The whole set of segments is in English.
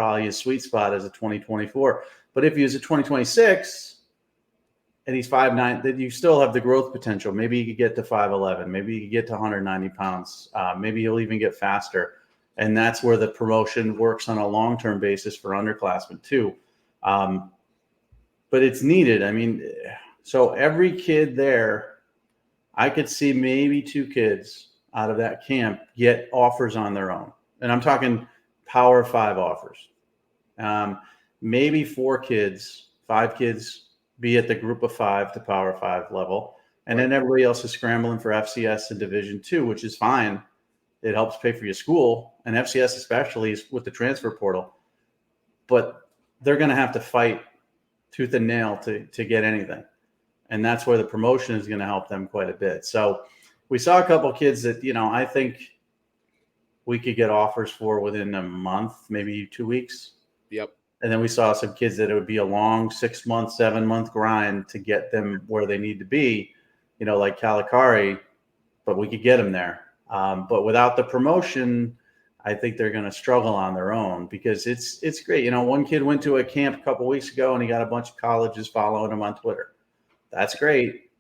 probably his sweet spot as a 2024. But if he was a 2026 and he's 5'9", then you still have the growth potential. Maybe he could get to 5'11", maybe he could get to 190 pounds. Maybe he'll even get faster. And that's where the promotion works on a long-term basis for underclassmen too. But it's needed. I mean, so every kid there, I could see maybe 2 kids out of that camp get offers on their own. And I'm talking Power 5 offers. Maybe 4 kids, 5 kids be at the group of 5 to Power 5 level. And then everybody else is scrambling for FCS and Division II, which is fine. It helps pay for your school, and FCS especially is with the transfer portal. But they're going to have to fight tooth and nail to get anything. And that's where the promotion is going to help them quite a bit. So we saw a couple of kids that, I think we could get offers for within a month, maybe 2 weeks. Yep. And then we saw some kids that it would be a long 6-month, 7-month grind to get them where they need to be, like Calicari, but we could get them there. But without the promotion, I think they're going to struggle on their own because it's great. One kid went to a camp a couple of weeks ago and he got a bunch of colleges following him on Twitter. That's great.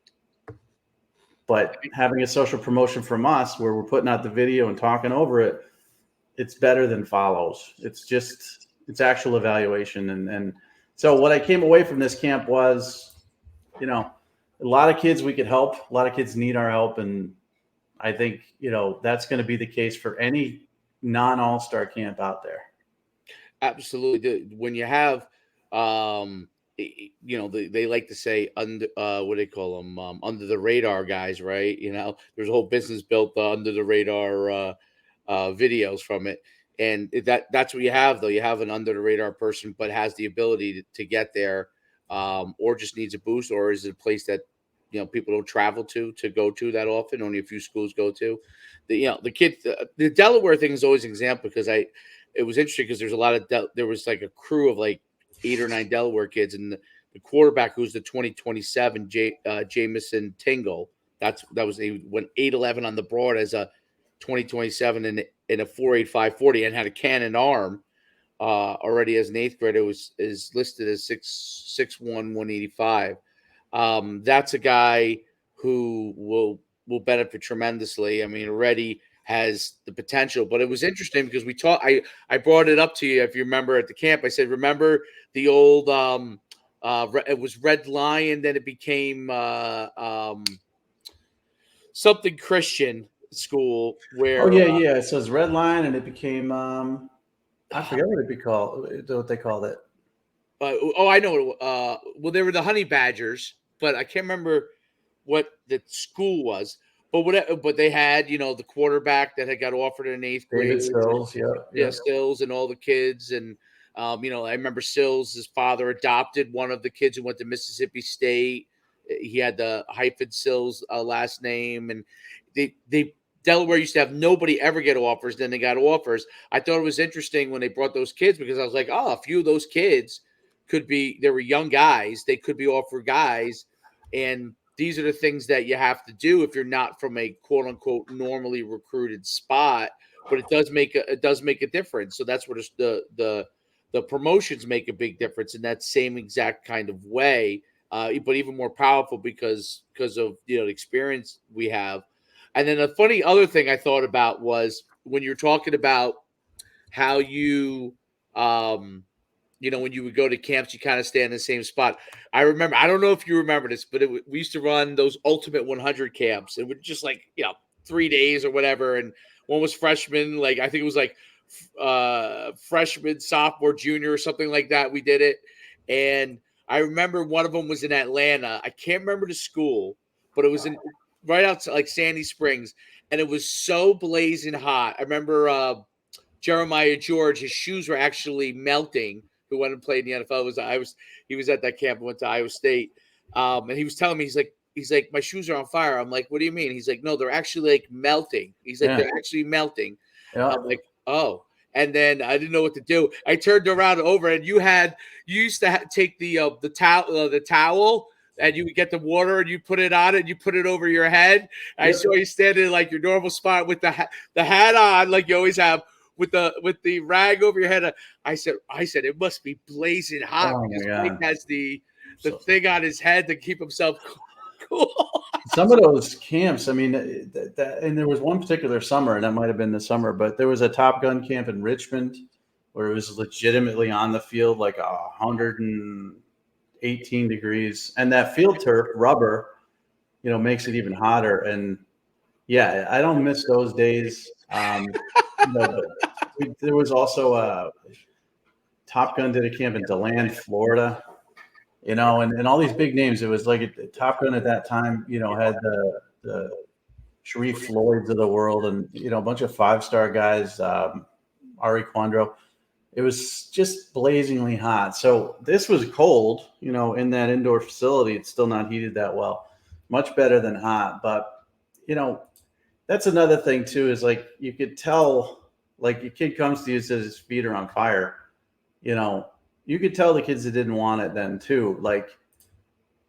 But having a social promotion from us where we're putting out the video and talking over it, it's better than follows. It's actual evaluation. And so what I came away from this camp was, a lot of kids we could help. A lot of kids need our help. And I think, that's going to be the case for any non-all-star camp out there. Absolutely. When you have, they like to say under, what do they call them? Under the radar guys, right? There's a whole business built under the radar videos from it. And that's what you have, though. You have an under the radar person, but has the ability to get there, or just needs a boost, or is it a place that, people don't travel to go to that often. Only a few schools go to. The kid, the Delaware thing is always an example because it was interesting because there's a lot of there was like a crew of like 8 or 9 Delaware kids, and the quarterback who's the 2027 Jamison Tingle. He went 8'11" on the broad as a 2027 in a 4.85 and had a cannon arm already as an 8th grader. Is listed as 6'1", 185. That's a guy who will benefit tremendously. I mean, already has the potential, but it was interesting because I brought it up to you. If you remember at the camp, I said, remember the old, it was Red Lion. Then it became, something Christian school where. Oh yeah. It says Red Line and it became, I forget what they called it. I know. Well, they were the Honey Badgers, but I can't remember what the school was. But they had, the quarterback that had got offered in 8th grade. David Stills, yeah. Stills and all the kids. And, I remember Stills, his father adopted one of the kids who went to Mississippi State. He had the hyphen Sills last name. And Delaware used to have nobody ever get offers. Then they got offers. I thought it was interesting when they brought those kids because I was like, a few of those kids they were young guys. They could be offered guys. And these are the things that you have to do if you're not from a quote unquote normally recruited spot, but it does make a difference. So that's where the promotions make a big difference in that same exact kind of way, but even more powerful because of the experience we have. And then a funny other thing I thought about was when you're talking about how you when you would go to camps, you kind of stay in the same spot. I remember, I don't know if you remember this, but we used to run those Ultimate 100 camps. It would just 3 days or whatever. And one was freshman, I think it was freshman, sophomore, junior, or something like that. We did it. And I remember one of them was in Atlanta. I can't remember the school, but it was right outside Sandy Springs. And it was so blazing hot. I remember Jeremiah George, his shoes were actually melting. Who went and played in the NFL he was at that camp and went to Iowa State. And he was telling me, he's like, my shoes are on fire. I'm like, what do you mean? He's like, no, they're actually melting. He's like, They're actually melting. Yeah. I'm like, oh. And then I didn't know what to do. I turned around over and you used to take the towel and you would get the water and you put it on it and you put it over your head. Yep. I saw you standing in your normal spot with the hat on, like you always have, with the rag over your head. I said it must be blazing hot Oh because my Mike God. has the So thing on his head to keep himself cool. some of those camps, I mean, and there was one particular summer, and that might have been the summer, but there was a Top Gun camp in Richmond where it was legitimately on the field like 118 degrees, and that field turf rubber, makes it even hotter. And yeah, I don't miss those days. But there was also Top Gun did a camp in DeLand, Florida. And all these big names. It was like Top Gun at that time, had the Sharif Floyds of the world and, a bunch of 5-star guys, Ari Quandro. It was just blazingly hot. So this was cold, in that indoor facility. It's still not heated that well. Much better than hot. But, that's another thing too, is like you could tell, like your kid comes to you and says his feet are on fire, you could tell the kids that didn't want it then too. Like,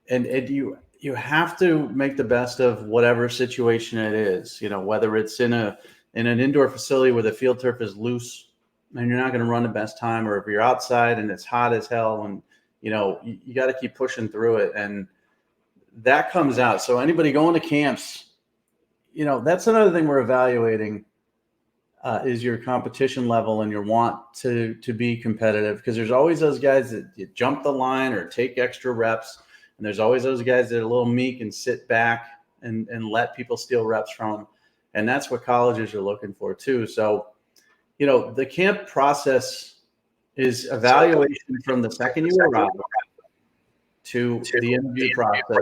and you have to make the best of whatever situation it is, whether it's in an indoor facility where the field turf is loose and you're not going to run the best time, or if you're outside and it's hot as hell, and you got to keep pushing through it. And that comes out. So anybody going to camps, that's another thing we're evaluating, is your competition level and your want to be competitive, because there's always those guys that you jump the line or take extra reps, and there's always those guys that are a little meek and sit back and let people steal reps from them. And that's what colleges are looking for too. So, the camp process is evaluation from the second you arrive to the interview process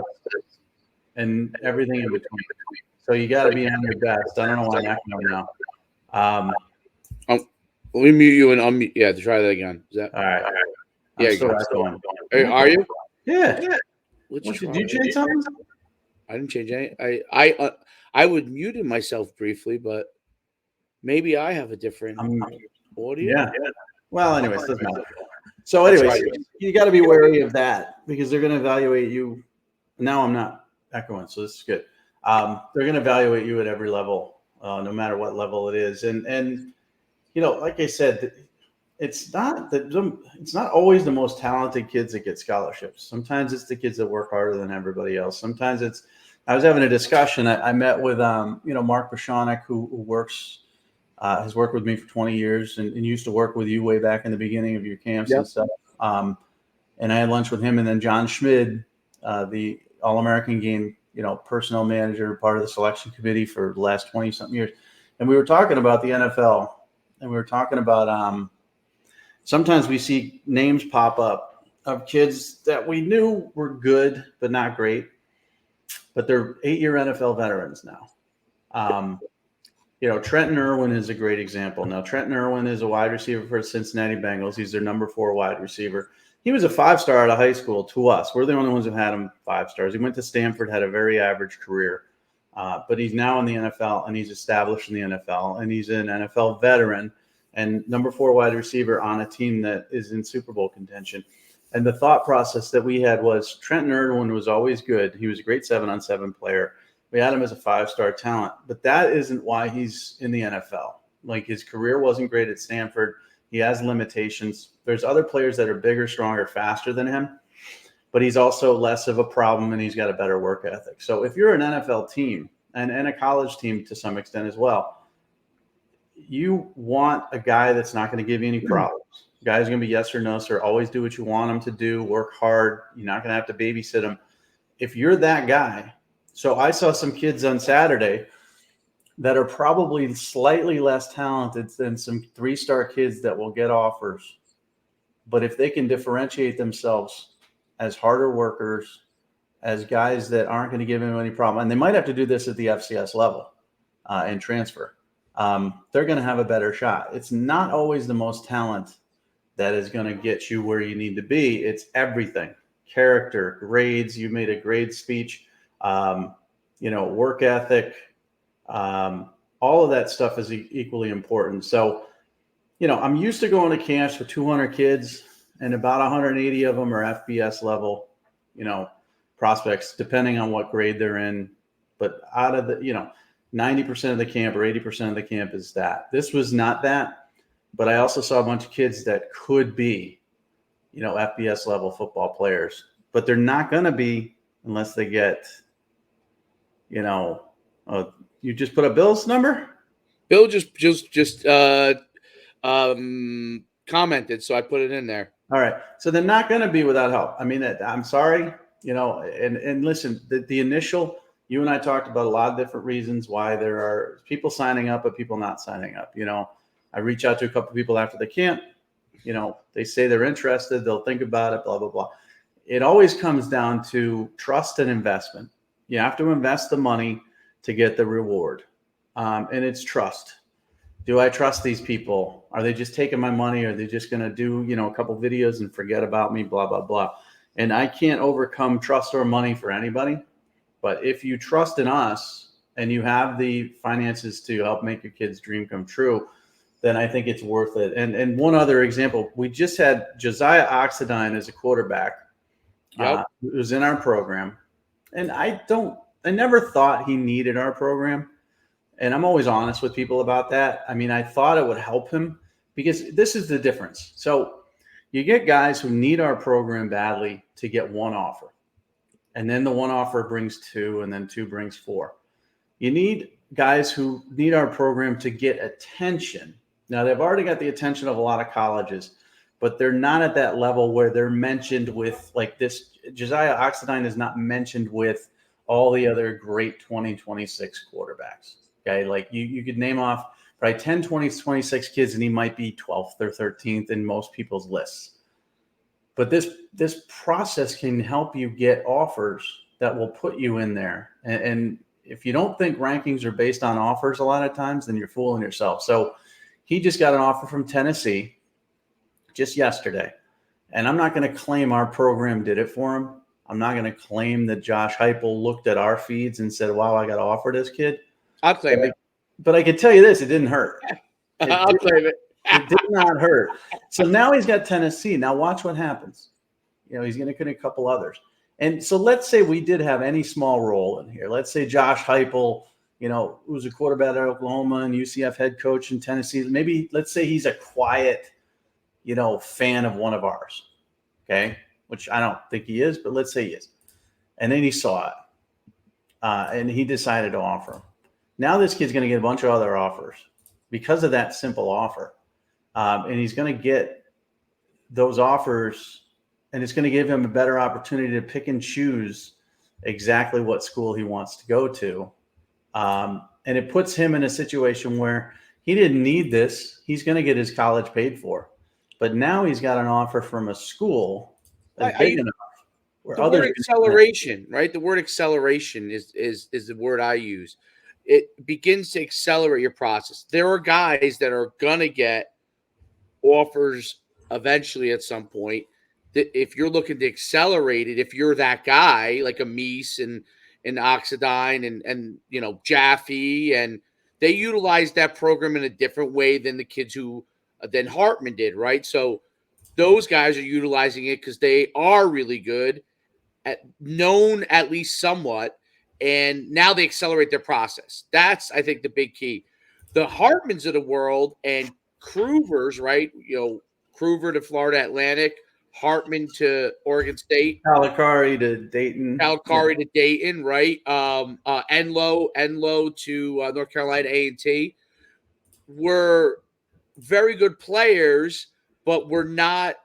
and everything in between. So you got to be on your best. I don't know why I'm acting now. Let me mute you and unmute. Yeah, to try that again. Is that all right? Yeah, still going. Are you? Yeah. Did you change something? I didn't change any. I would muted myself briefly, but maybe I have a different audio. Yeah. Well, anyways, doesn't matter. So, anyways, you got to be wary of that, because they're going to evaluate you. Now I'm not echoing, so this is good. They're going to evaluate you at every level, no matter what level it is. And like I said, it's not always the most talented kids that get scholarships. Sometimes it's the kids that work harder than everybody else. Sometimes I was having a discussion. I met with Mark Bashanek, who has worked with me for 20 years and used to work with you way back in the beginning of your camps and stuff. And I had lunch with him, and then John Schmid, the All-American Game, personnel manager, part of the selection committee for the last 20 something years. And we were talking about the NFL, and we were talking about sometimes we see names pop up of kids that we knew were good, but not great, but they're 8-year NFL veterans now. Trenton Irwin is a great example. Now, Trenton Irwin is a wide receiver for the Cincinnati Bengals. He's their number 4 wide receiver. He was a 5-star out of high school to us. We're the only ones who had him 5 stars. He went to Stanford, had a very average career, but he's now in the NFL, and he's established in the NFL, and he's an NFL veteran and number 4 wide receiver on a team that is in Super Bowl contention. And the thought process that we had was Trenton Irwin was always good. He was a great 7-on-7 player. We had him as a 5-star talent, but that isn't why he's in the NFL. Like, his career wasn't great at Stanford. He has limitations. There's other players that are bigger, stronger, faster than him, but he's also less of a problem, and he's got a better work ethic. So if you're an NFL team and a college team to some extent as well, you want a guy that's not going to give you any problems. A guy's going to be yes or no, sir. Always do what you want him to do. Work hard. You're not going to have to babysit him. If you're that guy. So I saw some kids on Saturday that are probably slightly less talented than some 3-star kids that will get offers. But if they can differentiate themselves as harder workers, as guys that aren't going to give them any problem, and they might have to do this at the FCS level and transfer, they're going to have a better shot. It's not always the most talent that is going to get you where you need to be. It's everything. Character, grades. You made a grade speech. Work ethic, all of that stuff is equally important. So, I'm used to going to camps for 200 kids, and about 180 of them are FBS level, prospects, depending on what grade they're in. But out of the, 90% of the camp or 80% of the camp is that. This was not that. but I also saw a bunch of kids that could be, FBS level football players, but they're not going to be unless they get, you just put a Bill's number. Bill just commented, so I put it in there. All right. So they're not going to be without help. I mean, I'm sorry, and listen, the initial, you and I talked about a lot of different reasons why there are people signing up, but people not signing up. I reach out to a couple of people after the camp, they say they're interested, they'll think about it, blah, blah, blah. It always comes down to trust and investment. You have to invest the money to get the reward. And it's trust. Do I trust these people? Are they just taking my money? Are they just going to do, a couple videos and forget about me, blah, blah, blah. And I can't overcome trust or money for anybody. But if you trust in us and you have the finances to help make your kid's dream come true, then I think it's worth it. And one other example, we just had Josiah Oxidine as a quarterback. Yep. It was in our program. And I never thought he needed our program. And I'm always honest with people about that. I mean, I thought it would help him because this is the difference. So you get guys who need our program badly to get one offer. And then the one offer brings two, and then two brings four. You need guys who need our program to get attention. Now, they've already got the attention of a lot of colleges, but they're not at that level where they're mentioned with like this. Josiah Oxidine is not mentioned with all the other great 2026 quarterbacks. Okay, like you could name off probably 10, 20, 26 kids, and he might be 12th or 13th in most people's lists. But this process can help you get offers that will put you in there. And if you don't think rankings are based on offers a lot of times, then you're fooling yourself. So he just got an offer from Tennessee just yesterday. And I'm not going to claim our program did it for him. I'm not going to claim that Josh Heupel looked at our feeds and said, wow, I got to offer this kid. I'll claim it. But I can tell you this, it didn't hurt. I'll claim it. It did not hurt. So now he's got Tennessee. Now watch what happens. He's going to get a couple others. And so let's say we did have any small role in here. Let's say Josh Heupel, who's a quarterback at Oklahoma and UCF head coach in Tennessee. Maybe let's say he's a quiet, fan of one of ours. Okay. Which I don't think he is, but let's say he is. And then he saw it. And he decided to offer him. Now this kid's going to get a bunch of other offers because of that simple offer. And he's going to get those offers, and it's going to give him a better opportunity to pick and choose exactly what school he wants to go to. And it puts him in a situation where he didn't need this. He's going to get his college paid for. But now he's got an offer from a school that's big enough. The word acceleration, right? The word acceleration is the word I use. It begins to accelerate your process. There are guys that are going to get offers eventually at some point. That if you're looking to accelerate it, if you're that guy like a Meese and Oxidine and Jaffe, and they utilize that program in a different way than the kids than Hartman did, right? So those guys are utilizing it because they are really good, known at least somewhat, and now they accelerate their process. That's, I think, the big key. The Hartmans of the world and Kruvers, right? Kruver to Florida Atlantic, Hartman to Oregon State, Calicari to Dayton, to Dayton, right? Enlow to North Carolina A&T were very good players, but were not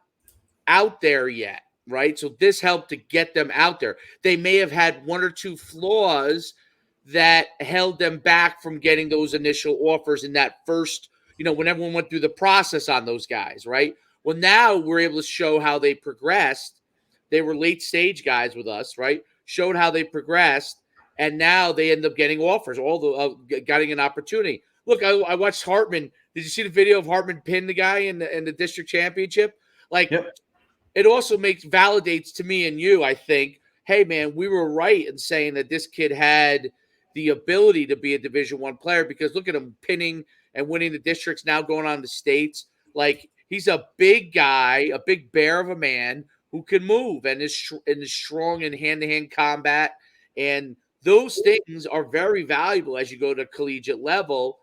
out there yet, right? So this helped to get them out there. They may have had one or two flaws that held them back from getting those initial offers in that first, when everyone went through the process on those guys, right? Well, now we're able to show how they progressed. They were late stage guys with us, right? Showed how they progressed, and now they end up getting offers, getting an opportunity. Look, I watched Hartman. Did you see the video of Hartman pin the guy in the district championship? Yep. It also validates to me and you, I think, hey, man, we were right in saying that this kid had the ability to be a Division I player, because look at him pinning and winning the districts, now going on to states. Like, he's a big guy, a big bear of a man who can move and is strong in hand-to-hand combat. And those things are very valuable as you go to collegiate level.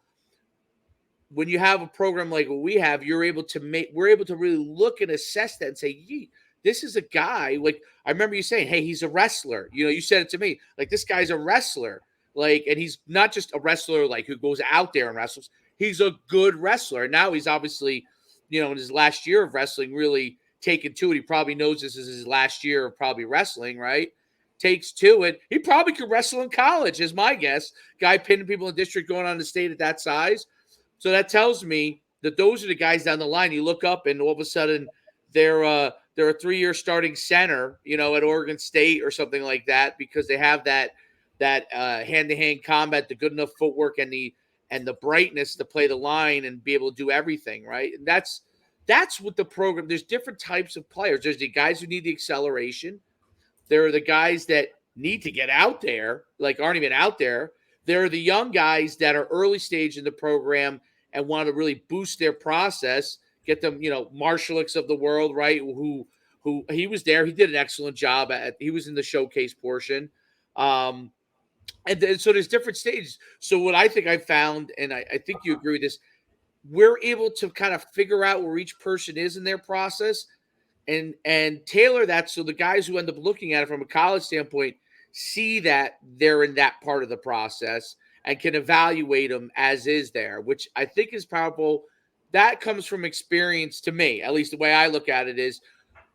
when you have a program like what we have, we're able to really look and assess that and say, Yee, this is a guy. Like, I remember you saying, hey, he's a wrestler. You said it to me, like, this guy's a wrestler. Like, and he's not just a wrestler, like, who goes out there and wrestles. He's a good wrestler. And now he's obviously, in his last year of wrestling, really taken to it. He probably knows this is his last year of probably wrestling, right? Takes to it. He probably could wrestle in college, is my guess. Guy pinning people in district, going on the state at that size. So that tells me that those are the guys down the line. You look up, and all of a sudden they're a 3-year starting center, at Oregon State or something like that, because they have that hand-to-hand combat, the good enough footwork, and the brightness to play the line and be able to do everything, right? And that's what the program. There's different types of players. There's the guys who need the acceleration. There are the guys that need to get out there, like aren't even out there. There are the young guys that are early stage in the program and want to really boost their process, get them, Marshallicks of the world, right? Who he was there. He did an excellent job he was in the showcase portion. And so there's different stages. So what I think I found, and I think you agree with this, we're able to kind of figure out where each person is in their process and tailor that so the guys who end up looking at it from a college standpoint see that they're in that part of the process and can evaluate them as is there, which I think is powerful. That comes from experience to me, at least the way I look at it is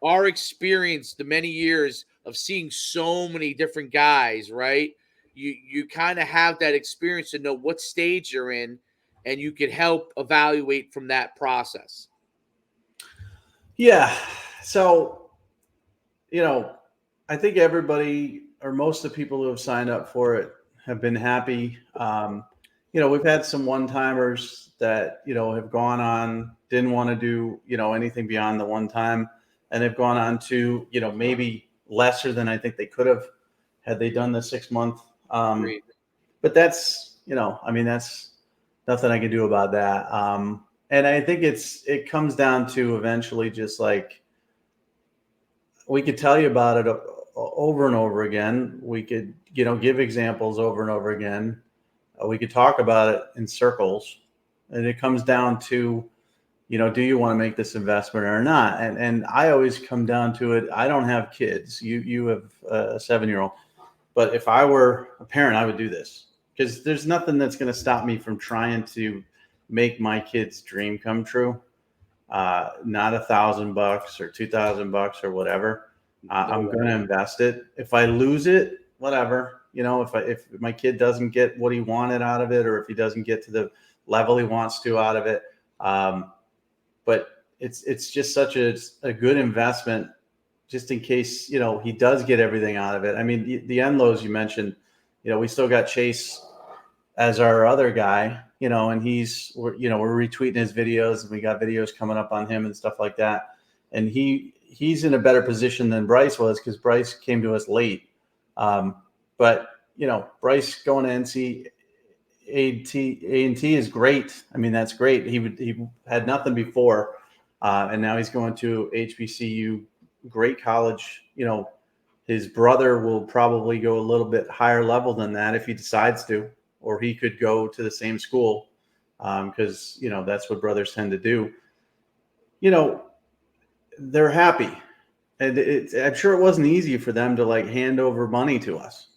our experience, the many years of seeing so many different guys, right? You kind of have that experience to know what stage you're in, and you can help evaluate from that process. Yeah. So, I think everybody or most of the people who have signed up for it have been happy. We've had some one-timers that, have gone on, didn't want to do, anything beyond the one time, and they've gone on to, maybe lesser than I think they could have had they done the 6 month. But that's, that's nothing I can do about that. And I think it comes down to eventually just like, we could tell you about it over and over again. We could, give examples over and over again. We could talk about it in circles, and it comes down to, do you want to make this investment or not? And I always come down to it. I don't have kids. You have a 7-year-old, but if I were a parent, I would do this because there's nothing that's going to stop me from trying to make my kid's dream come true. Not $1,000 or $2,000 or whatever. I'm going to invest it. If I lose it, whatever. If my kid doesn't get what he wanted out of it, or if he doesn't get to the level he wants to out of it, but it's just such a good investment, just in case he does get everything out of it. I mean, the Enlows you mentioned, we still got Chase as our other guy, and we're retweeting his videos, and we got videos coming up on him and stuff like that. And he's in a better position than Bryce was because Bryce came to us late. But Bryce going to A&T is great. I mean, that's great. He had nothing before, and now he's going to HBCU, great college. His brother will probably go a little bit higher level than that if he decides to, or he could go to the same school because that's what brothers tend to do. They're happy, and I'm sure it wasn't easy for them to hand over money to us.